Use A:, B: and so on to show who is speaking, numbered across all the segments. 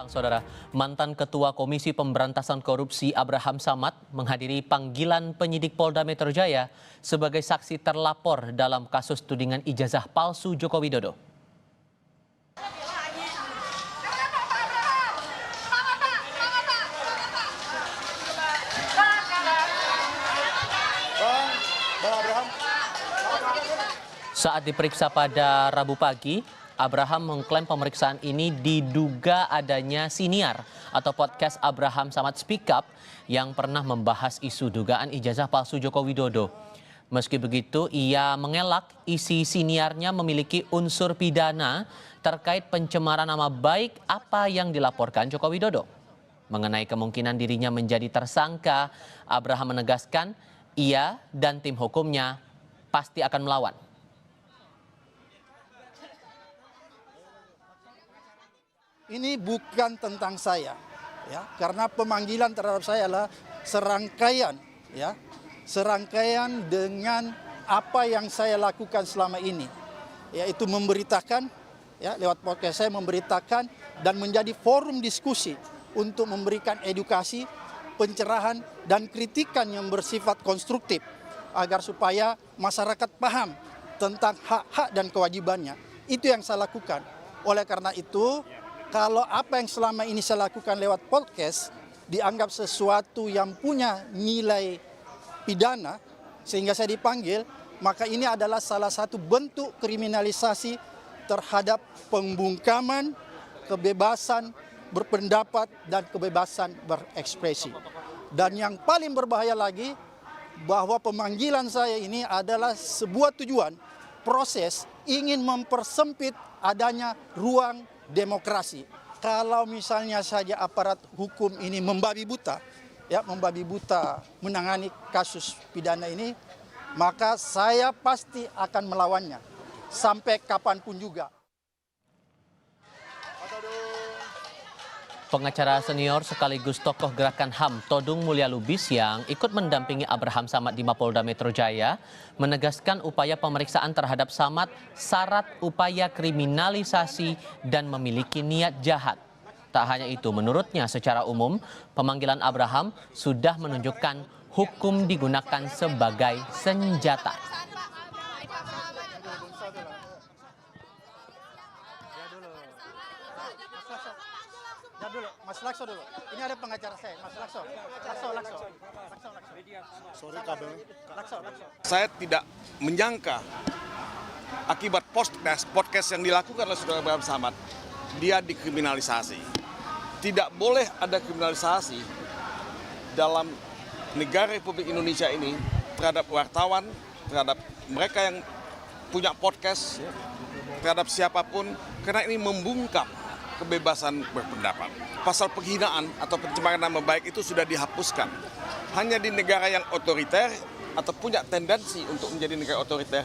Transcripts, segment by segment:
A: Saudara, mantan Ketua Komisi Pemberantasan Korupsi Abraham Samad menghadiri panggilan penyidik Polda Metro Jaya sebagai saksi terlapor dalam kasus tudingan ijazah palsu Joko Widodo. Saat diperiksa pada Rabu pagi, Abraham mengklaim pemeriksaan ini diduga adanya siniar atau podcast Abraham Samad Speak Up yang pernah membahas isu dugaan ijazah palsu Joko Widodo. Meski begitu, ia mengelak isi siniarnya memiliki unsur pidana terkait pencemaran nama baik apa yang dilaporkan Joko Widodo. Mengenai kemungkinan dirinya menjadi tersangka, Abraham menegaskan ia dan tim hukumnya pasti akan melawan.
B: Ini bukan tentang saya, ya, karena pemanggilan terhadap saya adalah serangkaian, ya, serangkaian dengan apa yang saya lakukan selama ini, yaitu memberitakan, ya, lewat podcast saya memberitakan dan menjadi forum diskusi untuk memberikan edukasi, pencerahan dan kritikan yang bersifat konstruktif agar supaya masyarakat paham tentang hak-hak dan kewajibannya. Itu yang saya lakukan. Oleh karena itu, kalau apa yang selama ini saya lakukan lewat podcast dianggap sesuatu yang punya nilai pidana sehingga saya dipanggil, maka ini adalah salah satu bentuk kriminalisasi terhadap pembungkaman, kebebasan berpendapat dan kebebasan berekspresi. Dan yang paling berbahaya lagi, bahwa pemanggilan saya ini adalah sebuah tujuan, proses ingin mempersempit adanya ruang demokrasi. Kalau misalnya saja aparat hukum ini membabi buta, ya, membabi buta menangani kasus pidana ini, maka saya pasti akan melawannya sampai kapanpun juga.
A: Pengacara senior sekaligus tokoh gerakan HAM Todung Mulya Lubis yang ikut mendampingi Abraham Samad di Mapolda Metro Jaya menegaskan upaya pemeriksaan terhadap Samad syarat upaya kriminalisasi dan memiliki niat jahat. Tak hanya itu, menurutnya secara umum pemanggilan Abraham sudah menunjukkan hukum digunakan sebagai senjata.
B: Dulu, Mas Lakso dulu. Ini ada pengacara saya, Mas Lakso. Lakso.
C: Sorry kabel.
B: Lakso.
C: Saya tidak menyangka akibat podcast yang dilakukan oleh Saudara Abraham Samad, dia dikriminalisasi. Tidak boleh ada kriminalisasi dalam negara Republik Indonesia ini terhadap wartawan, terhadap mereka yang punya podcast, terhadap siapapun, karena ini membungkam kebebasan berpendapat. Pasal penghinaan atau pencemaran nama baik itu sudah dihapuskan. Hanya di negara yang otoriter atau punya tendensi untuk menjadi negara otoriter,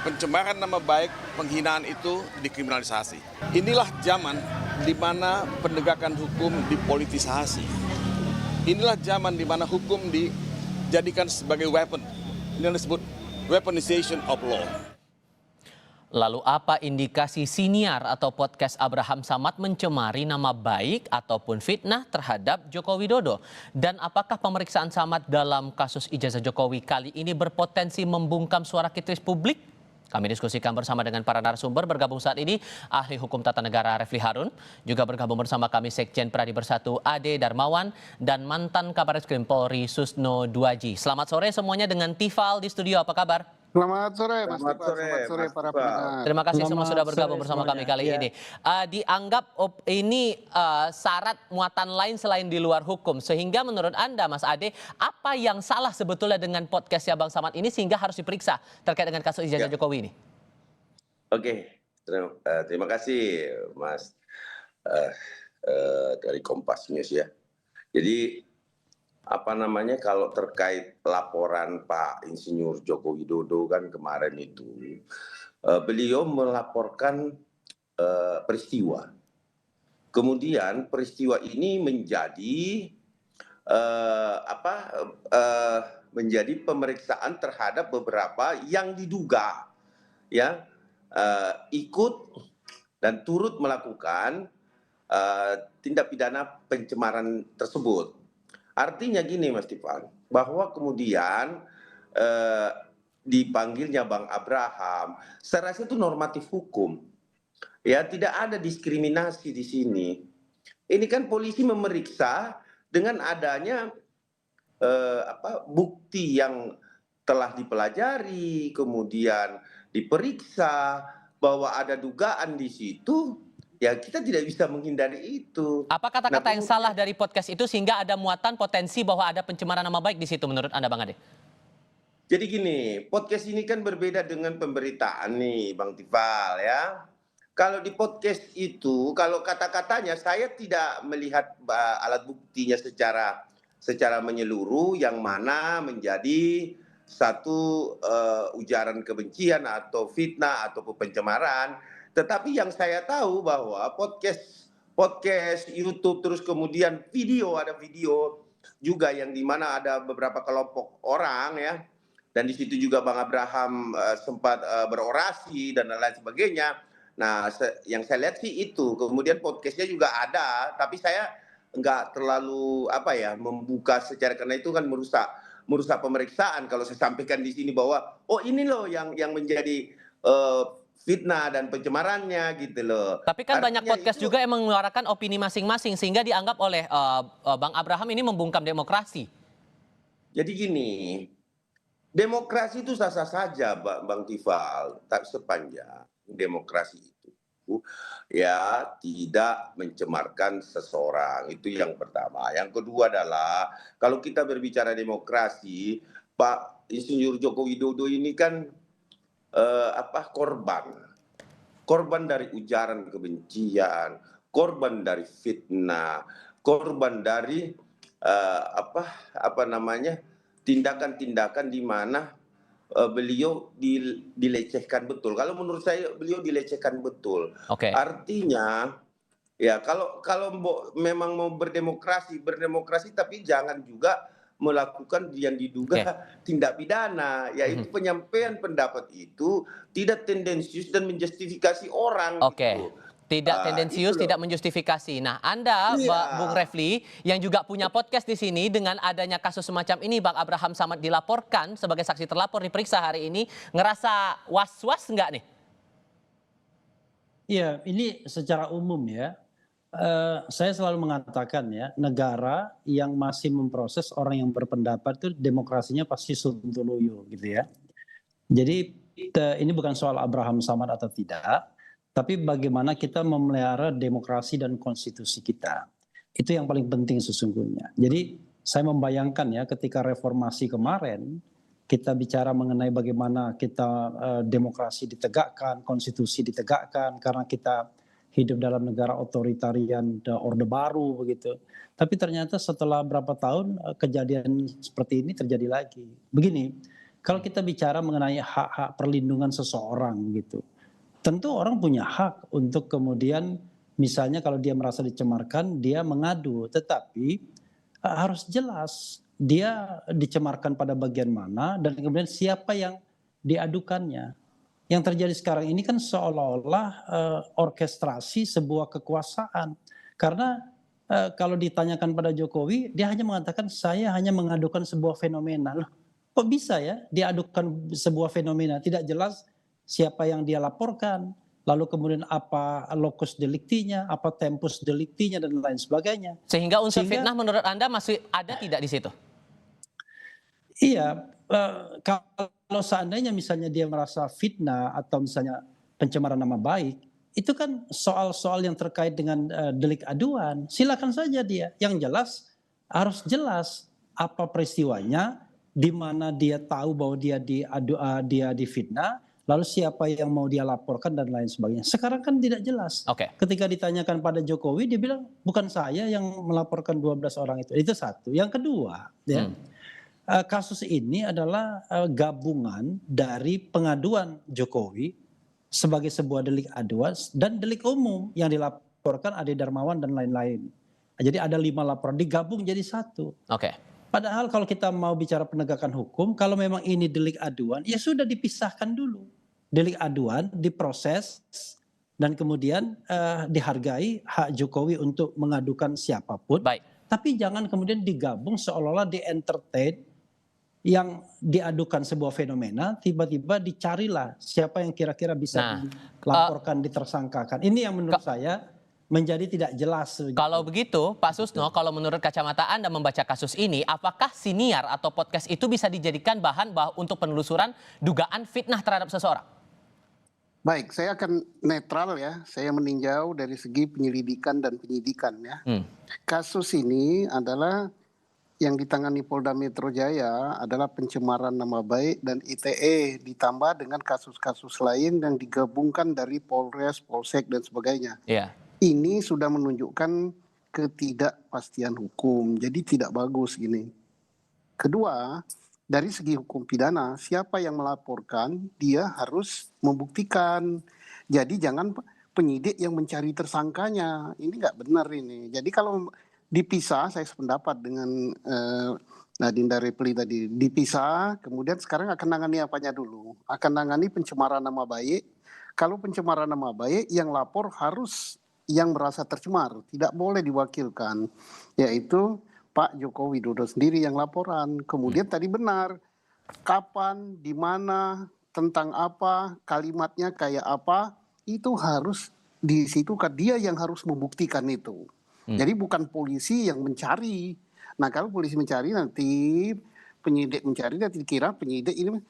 C: pencemaran nama baik, penghinaan itu dikriminalisasi. Inilah zaman di mana penegakan hukum dipolitisasi. Inilah zaman di mana hukum dijadikan sebagai weapon. Ini yang disebut weaponization of law.
A: Lalu apa indikasi siniar atau podcast Abraham Samad mencemari nama baik ataupun fitnah terhadap Joko Widodo? Dan apakah pemeriksaan Samad dalam kasus ijazah Jokowi kali ini berpotensi membungkam suara kritis publik? Kami diskusikan bersama dengan para narasumber. Bergabung saat ini ahli hukum tata negara Refli Harun, juga bergabung bersama kami Sekjen Pradi Bersatu Ade Darmawan dan mantan Kabarreskrim Polri Susno Duaji. Selamat sore semuanya dengan Tifal di studio. Apa kabar?
D: Selamat sore, Mas Tifal. Selamat sore para pendengar.
A: Terima kasih semua sudah bergabung bersama kami kali ini. Dianggap ini syarat muatan lain selain di luar hukum. Sehingga menurut Anda, Mas Ade, apa yang salah sebetulnya dengan podcastnya Bang Samad ini sehingga harus diperiksa terkait dengan kasus ijazah Jokowi ini?
E: Oke, terima kasih Mas dari Kompas News ya. Jadi kalau terkait laporan Pak Insinyur Joko Widodo kan kemarin itu, beliau melaporkan peristiwa. Kemudian peristiwa ini menjadi menjadi pemeriksaan terhadap beberapa yang diduga ikut dan turut melakukan tindak pidana pencemaran tersebut. Artinya gini Mas Tifan, bahwa kemudian dipanggilnya Bang Abraham, saya rasa itu normatif hukum. Ya, tidak ada diskriminasi di sini. Ini kan polisi memeriksa dengan adanya bukti yang telah dipelajari, kemudian diperiksa bahwa ada dugaan di situ, ya kita tidak bisa menghindari itu.
A: Apa kata-kata yang salah dari podcast itu sehingga ada muatan potensi bahwa ada pencemaran nama baik di situ menurut Anda, Bang Ade?
E: Jadi gini, podcast ini kan berbeda dengan pemberitaan nih, Bang Tifal ya. Kalau di podcast itu, kalau kata-katanya saya tidak melihat alat buktinya secara menyeluruh yang mana menjadi satu ujaran kebencian atau fitnah atau pencemaran. Tetapi yang saya tahu bahwa podcast YouTube terus kemudian ada video juga yang dimana ada beberapa kelompok orang ya. Dan di situ juga Bang Abraham sempat berorasi dan lain sebagainya. Nah, yang saya lihat sih itu. Kemudian podcastnya juga ada, tapi saya nggak terlalu membuka secara, karena itu kan merusak pemeriksaan kalau saya sampaikan di sini bahwa ini loh yang menjadi fitnah dan pencemarannya gitu loh.
A: Tapi kan banyak podcast juga yang mengeluarkan opini masing-masing sehingga dianggap oleh Bang Abraham ini membungkam demokrasi.
E: Jadi gini, demokrasi itu sah-sah saja Bang Tifal, tak sepanjang demokrasi itu ya tidak mencemarkan seseorang. Itu yang pertama. Yang kedua adalah kalau kita berbicara demokrasi, Pak Insinyur Joko Widodo ini kan korban dari ujaran kebencian, korban dari fitnah, korban dari tindakan-tindakan di mana beliau dilecehkan betul. Kalau menurut saya beliau dilecehkan betul.
A: Oke.
E: Artinya ya kalau memang mau berdemokrasi tapi jangan juga melakukan yang diduga tindak pidana, yaitu penyampaian pendapat itu tidak tendensius dan menjustifikasi orang. Gitu.
A: Tidak tendensius, tidak menjustifikasi. Nah, Anda, Bung Refli, yang juga punya podcast di sini, dengan adanya kasus semacam ini, Bang Abraham Samad dilaporkan sebagai saksi terlapor, diperiksa hari ini, ngerasa was-was nggak nih?
F: Iya, ini secara umum ya. Saya selalu mengatakan ya, negara yang masih memproses orang yang berpendapat itu demokrasinya pasti sontoloyo gitu ya. Jadi ini bukan soal Abraham Samad atau tidak, tapi bagaimana kita memelihara demokrasi dan konstitusi kita. Itu yang paling penting sesungguhnya. Jadi saya membayangkan ya ketika reformasi kemarin, kita bicara mengenai bagaimana kita demokrasi ditegakkan, konstitusi ditegakkan, karena kita hidup dalam negara otoritarian orde baru begitu. Tapi ternyata setelah berapa tahun kejadian seperti ini terjadi lagi. Begini, kalau kita bicara mengenai hak-hak perlindungan seseorang gitu, tentu orang punya hak untuk kemudian misalnya kalau dia merasa dicemarkan dia mengadu, tetapi harus jelas dia dicemarkan pada bagian mana dan kemudian siapa yang diadukannya. Yang terjadi sekarang ini kan seolah-olah orkestrasi sebuah kekuasaan. Karena kalau ditanyakan pada Jokowi, dia hanya mengatakan saya hanya mengadukan sebuah fenomena. Loh, kok bisa ya diadukan sebuah fenomena? Tidak jelas siapa yang dia laporkan, lalu kemudian apa locus delictinya, apa tempus delictinya dan lain sebagainya.
A: Sehingga unsur fitnah menurut Anda masih ada tidak di situ?
F: Iya, kalau seandainya misalnya dia merasa fitnah atau misalnya pencemaran nama baik, itu kan soal-soal yang terkait dengan delik aduan. Silakan saja dia. Yang jelas harus jelas apa peristiwanya, di mana dia tahu bahwa dia difitnah, lalu siapa yang mau dia laporkan dan lain sebagainya. Sekarang kan tidak jelas. Ketika ditanyakan pada Jokowi, dia bilang bukan saya yang melaporkan 12 orang itu. Itu satu. Yang kedua, ya. Kasus ini adalah gabungan dari pengaduan Jokowi sebagai sebuah delik aduan dan delik umum yang dilaporkan Ade Darmawan dan lain-lain. Jadi ada 5 laporan digabung jadi satu. Padahal kalau kita mau bicara penegakan hukum, kalau memang ini delik aduan, ya sudah dipisahkan dulu. Delik aduan diproses dan kemudian dihargai hak Jokowi untuk mengadukan siapapun.
A: Baik.
F: Tapi jangan kemudian digabung seolah-olah di-entertain yang diadukan sebuah fenomena, tiba-tiba dicarilah siapa yang kira-kira bisa
A: Nah,
F: dilaporkan, ditersangkakan. Ini yang menurut saya menjadi tidak jelas.
A: Kalau begitu, Pak Susno, kalau menurut kacamata Anda membaca kasus ini, apakah siniar atau podcast itu bisa dijadikan bahan untuk penelusuran dugaan fitnah terhadap seseorang?
D: Baik, saya akan netral ya. Saya meninjau dari segi penyelidikan dan penyidikan ya. Kasus ini adalah yang ditangani Polda Metro Jaya adalah pencemaran nama baik dan ITE ditambah dengan kasus-kasus lain yang digabungkan dari Polres, Polsek dan sebagainya.
A: Iya.
D: Ini sudah menunjukkan ketidakpastian hukum. Jadi tidak bagus ini. Kedua, dari segi hukum pidana, siapa yang melaporkan dia harus membuktikan. Jadi jangan penyidik yang mencari tersangkanya. Ini nggak benar ini. Jadi kalau dipisah, saya sependapat dengan Nadine Repli tadi. Dipisah, kemudian sekarang akan nangani apanya dulu? Akan nangani pencemaran nama baik. Kalau pencemaran nama baik, yang lapor harus yang merasa tercemar. Tidak boleh diwakilkan. Yaitu Pak Joko Widodo sendiri yang laporan. Kemudian tadi benar, kapan, di mana, tentang apa, kalimatnya kayak apa, itu harus di situ kan dia yang harus membuktikan itu. Jadi bukan polisi yang mencari. Nah kalau polisi mencari nanti penyidik mencari nanti dikira penyidik ini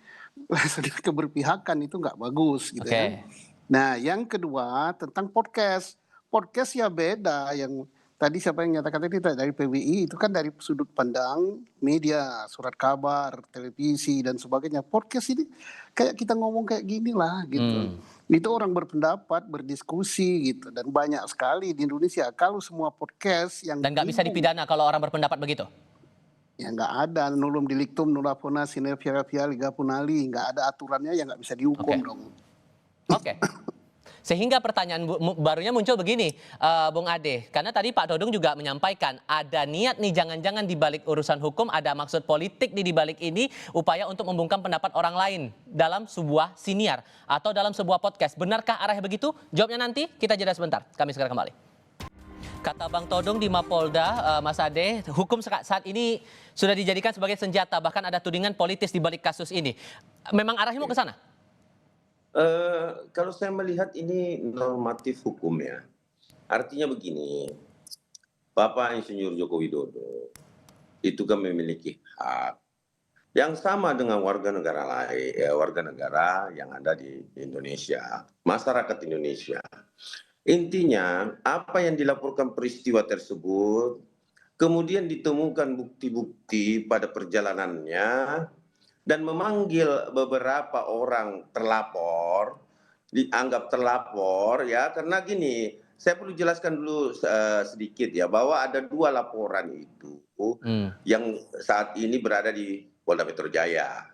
D: keberpihakan, itu nggak bagus gitu ya. Nah yang kedua tentang podcast. Podcast ya beda, yang tadi siapa yang nyatakan tadi dari PBI itu kan dari sudut pandang media, surat kabar, televisi dan sebagainya. Podcast ini kayak kita ngomong kayak gini lah gitu. Itu orang berpendapat, berdiskusi gitu, dan banyak sekali di Indonesia. Kalau semua podcast yang
A: Dan nggak bisa dipidana kalau orang berpendapat begitu?
D: Ya nggak ada, nulum delictum nulla pona sine via liga punali, nggak ada aturannya, ya nggak bisa dihukum dong.
A: Oke. Sehingga pertanyaan barunya muncul begini, Bung Ade. Karena tadi Pak Todung juga menyampaikan ada niat nih jangan-jangan di balik urusan hukum ada maksud politik di balik ini, upaya untuk membungkam pendapat orang lain dalam sebuah siniar atau dalam sebuah podcast. Benarkah arahnya begitu? Jawabnya nanti, kita jeda sebentar. Kami segera kembali. Kata Bang Todung di Mapolda, Mas Ade, hukum saat ini sudah dijadikan sebagai senjata, bahkan ada tudingan politis di balik kasus ini. Memang arahnya mau ke sana?
E: Kalau saya melihat ini normatif hukum ya. Artinya begini, Bapak Insinyur Joko Widodo itu kan memiliki hak yang sama dengan warga negara lain, warga negara yang ada di Indonesia, masyarakat Indonesia. Intinya apa yang dilaporkan peristiwa tersebut, kemudian ditemukan bukti-bukti pada perjalanannya, dan memanggil beberapa orang terlapor, dianggap terlapor ya, karena gini, saya perlu jelaskan dulu sedikit ya, bahwa ada 2 laporan itu yang saat ini berada di Polda Metro Jaya.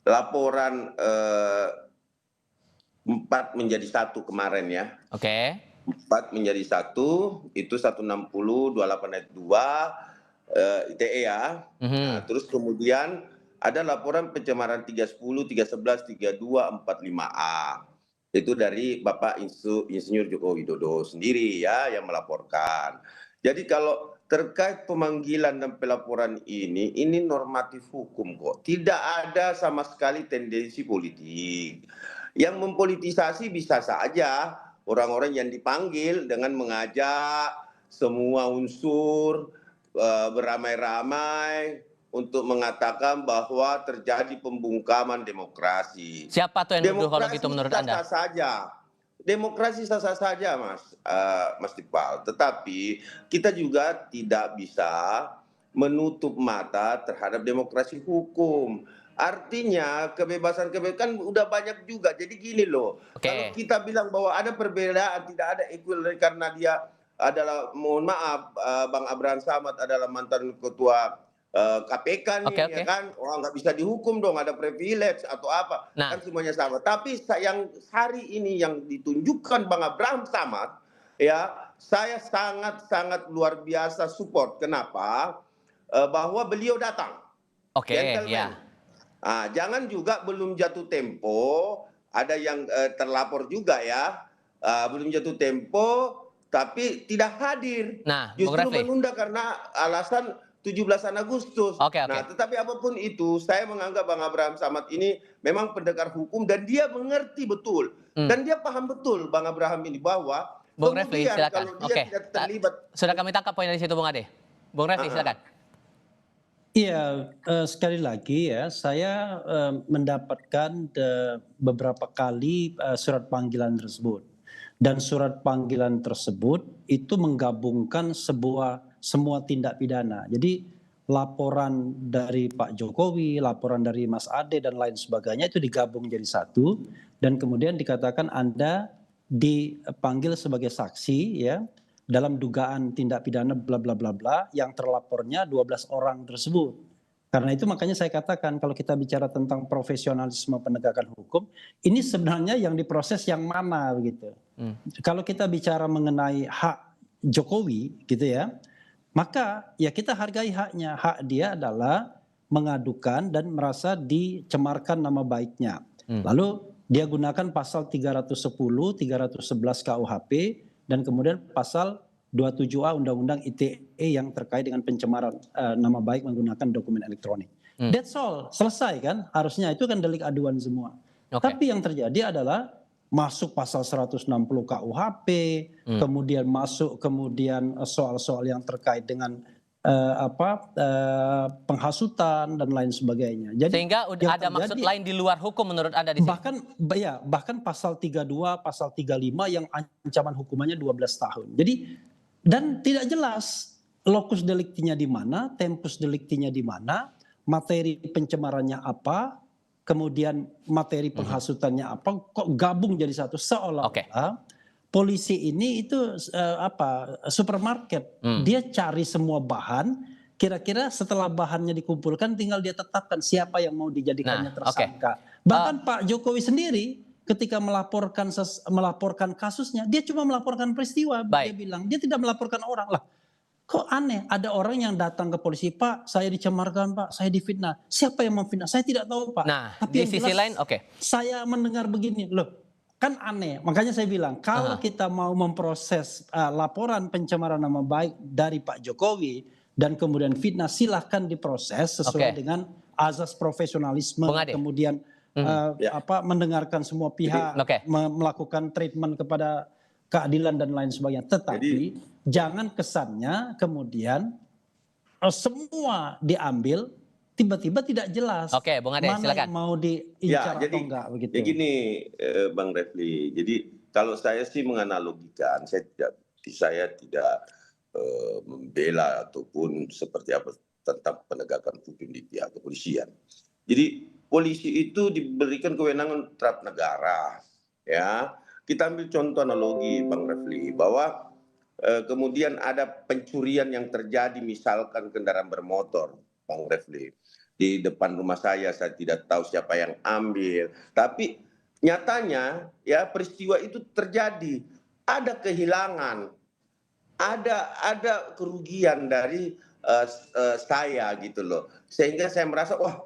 E: Laporan 4 menjadi 1 kemarin ya. 4 menjadi 1, itu 160, 28 ayat 2 ITE ya. Nah, terus kemudian ada laporan pencemaran 310, 311, 32, 45A. Itu dari Bapak Insinyur Joko Widodo sendiri ya yang melaporkan. Jadi kalau terkait pemanggilan dan pelaporan ini normatif hukum kok. Tidak ada sama sekali tendensi politik. Yang mempolitisasi bisa saja orang-orang yang dipanggil dengan mengajak semua unsur beramai-ramai untuk mengatakan bahwa terjadi pembungkaman demokrasi.
A: Siapa tuh yang nuduh kalau gitu menurut Anda?
E: Demokrasi sah-sah saja, Mas Iqbal. Tetapi kita juga tidak bisa menutup mata terhadap demokrasi hukum. Artinya kebebasan-kebebasan udah banyak juga. Jadi gini loh, kalau kita bilang bahwa ada perbedaan, tidak ada equal karena dia adalah, mohon maaf, Bang Abraham Samad adalah mantan ketua KPK nih, ya kan, nggak bisa dihukum dong, ada privilege atau apa, kan semuanya sama. Tapi yang hari ini yang ditunjukkan Bang Abraham Samad, ya, saya sangat luar biasa support. Kenapa? Bahwa beliau datang.
A: Ya.
E: Jangan juga belum jatuh tempo, ada yang terlapor juga ya, belum jatuh tempo, tapi tidak hadir.
A: Nah, Bung
E: Justru
A: Refli.
E: menunda karena alasan 17 Agustus.
A: Oke.
E: Nah, tetapi apapun itu, saya menganggap Bang Abraham Samad ini memang pendekar hukum dan dia mengerti betul. Dan dia paham betul Bang Abraham ini bahwa
A: Bung Refli,
E: kemudian
A: silakan.
E: kalau dia tidak terlibat.
A: Sudah kami tangkap poin dari situ, Bung Ade. Bung Refli, silakan.
F: Iya, sekali lagi ya, saya mendapatkan beberapa kali surat panggilan tersebut. Dan surat panggilan tersebut itu menggabungkan semua tindak pidana. Jadi laporan dari Pak Jokowi, laporan dari Mas Ade dan lain sebagainya itu digabung jadi satu. Dan kemudian dikatakan Anda dipanggil sebagai saksi ya dalam dugaan tindak pidana bla bla bla bla yang terlapornya 12 orang tersebut. Karena itu makanya saya katakan kalau kita bicara tentang profesionalisme penegakan hukum, ini sebenarnya yang diproses yang mana begitu. Kalau kita bicara mengenai hak Jokowi gitu ya, maka ya kita hargai haknya. Hak dia adalah mengadukan dan merasa dicemarkan nama baiknya. Lalu dia gunakan pasal 310, 311 KUHP dan kemudian pasal 27A Undang-Undang ITE yang terkait dengan pencemaran nama baik menggunakan dokumen elektronik. That's all, selesai kan? Harusnya itu kan delik aduan semua. Tapi yang terjadi adalah masuk pasal 160 KUHP, kemudian masuk soal-soal yang terkait dengan penghasutan dan lain sebagainya. Jadi
A: sehingga ada maksud lain di luar hukum menurut Anda di sini.
F: Bahkan pasal 32, pasal 35 yang ancaman hukumannya 12 tahun. Jadi dan tidak jelas lokus deliktinya di mana, tempus deliktinya di mana, materi pencemarannya apa, kemudian materi penghasutannya apa, kok gabung jadi satu seolah-olah polisi ini itu supermarket. Dia cari semua bahan, kira-kira setelah bahannya dikumpulkan tinggal dia tetapkan siapa yang mau dijadikannya tersangka. Bahkan Pak Jokowi sendiri ketika melaporkan kasusnya, dia cuma melaporkan peristiwa. Dia bilang dia tidak melaporkan orang. Lah, kok aneh? Ada orang yang datang ke polisi, Pak, saya dicemarkan, Pak, saya difitnah. Siapa yang memfitnah? Saya tidak tahu, Pak.
A: Nah,
F: tapi
A: di sisi lain,
F: saya mendengar begini, loh, kan aneh. Makanya saya bilang, kalau kita mau memproses laporan pencemaran nama baik dari Pak Jokowi dan kemudian fitnah, silahkan diproses sesuai dengan azas profesionalisme, kemudian mendengarkan semua pihak, melakukan treatment kepada keadilan dan lain sebagainya. Tetapi jangan kesannya kemudian semua diambil tiba-tiba tidak jelas.
A: Bung Ade,
F: mana
A: silakan.
F: yang mau diincar atau enggak begitu.
E: Ya gini, Bang Refli. Jadi kalau saya sih menganalogikan, saya tidak membela ataupun seperti apa tentang penegakan hukum di pihak kepolisian. Jadi polisi itu diberikan kewenangan terhadap negara, ya. Kita ambil contoh analogi, Bang Refli, bahwa kemudian ada pencurian yang terjadi, misalkan kendaraan bermotor, Bang Refli, di depan rumah saya tidak tahu siapa yang ambil, tapi nyatanya ya peristiwa itu terjadi, ada kehilangan, ada kerugian dari saya gitu loh, sehingga saya merasa wah,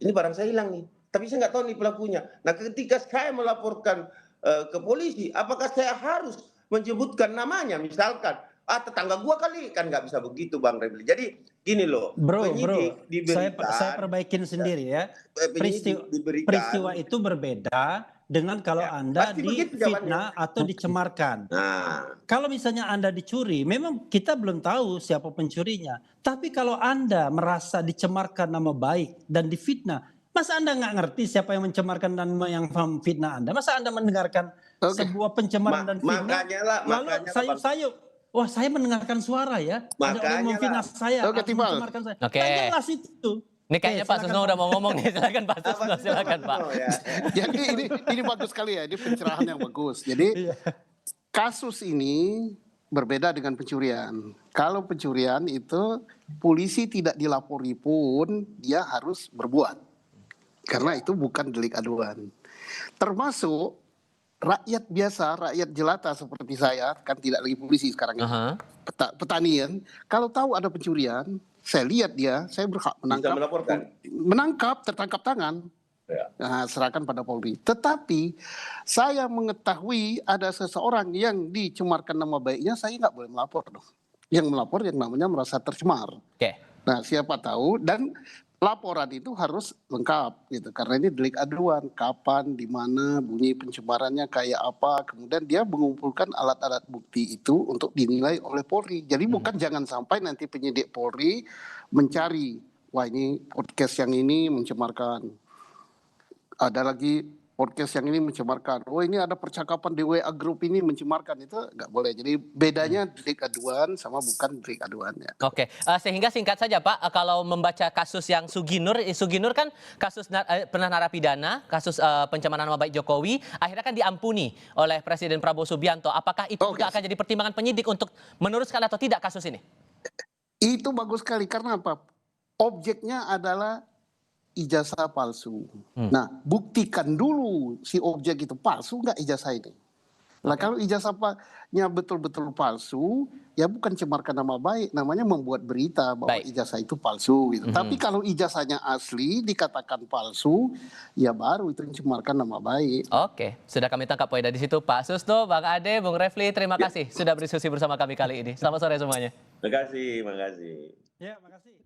E: ini barang saya hilang nih, tapi saya nggak tahu nih pelakunya. Nah, ketika saya melaporkan ke polisi, apakah saya harus menyebutkan namanya? Misalkan, tetangga gua kali, kan nggak bisa begitu, Bang Refli. Jadi gini loh, penyidik diberikan,
F: saya perbaikin sendiri ya. Peristiwa itu berbeda dengan kalau Anda difitnah atau dicemarkan. Kalau misalnya Anda dicuri, memang kita belum tahu siapa pencurinya. Tapi kalau Anda merasa dicemarkan nama baik dan difitnah, masa Anda nggak ngerti siapa yang mencemarkan dan yang memfitnah Anda? Masa Anda mendengarkan sebuah pencemaran dan fitnah? Lalu saya mendengarkan suara ya. Ada orang memfitnah saya, mencemarkan saya. Kan jelas itu.
A: Ini kayaknya Pak Susno udah mau ngomong nih, silakan Pak Susno, silakan Pak.
D: Jadi ini bagus sekali ya, ini pencerahan yang bagus. Jadi kasus ini berbeda dengan pencurian. Kalau pencurian itu polisi tidak dilapori pun dia harus berbuat. Karena itu bukan delik aduan. Termasuk rakyat biasa, rakyat jelata seperti saya, kan tidak lagi polisi sekarang ini. Petani kan, kalau tahu ada pencurian, saya lihat dia, saya berhak menangkap, tertangkap tangan. Nah, serahkan pada Polri. Tetapi saya mengetahui ada seseorang yang dicemarkan nama baiknya, saya nggak boleh melapor dong. Yang melapor yang namanya merasa tercemar.
A: Oke.
D: Nah, siapa tahu, dan laporan itu harus lengkap gitu, karena ini delik aduan, kapan, di mana, bunyi pencemarannya kayak apa, kemudian dia mengumpulkan alat-alat bukti itu untuk dinilai oleh Polri. Jadi bukan jangan sampai nanti penyidik Polri mencari, wah ini podcast yang ini mencemarkan, ada lagi podcast yang ini mencemarkan, oh ini ada percakapan di WA Group ini mencemarkan, itu nggak boleh. Jadi bedanya delik aduan sama bukan delik aduannya.
A: Oke, sehingga singkat saja Pak, kalau membaca kasus yang Suginur kan kasus pernah narapidana, kasus pencemaran nama baik Jokowi, akhirnya kan diampuni oleh Presiden Prabowo Subianto. Apakah itu juga akan jadi pertimbangan penyidik untuk meneruskan atau tidak kasus ini?
D: Itu bagus sekali, karena apa? Objeknya adalah ijazah palsu. Nah, buktikan dulu si objek itu palsu nggak ijazah ini. Nah, kalau ijazahnya betul-betul palsu, ya bukan cemarkan nama baik, namanya membuat berita bahwa ijazah itu palsu gitu. Tapi kalau ijazahnya asli dikatakan palsu, ya baru itu mencemarkan nama baik.
A: Oke, sudah kami tangkap poin dari situ Pak Susto, Bang Ade, Bung Refli, terima kasih sudah berdiskusi bersama kami kali ini. Selamat sore semuanya.
E: Terima kasih.
F: Ya, makasih.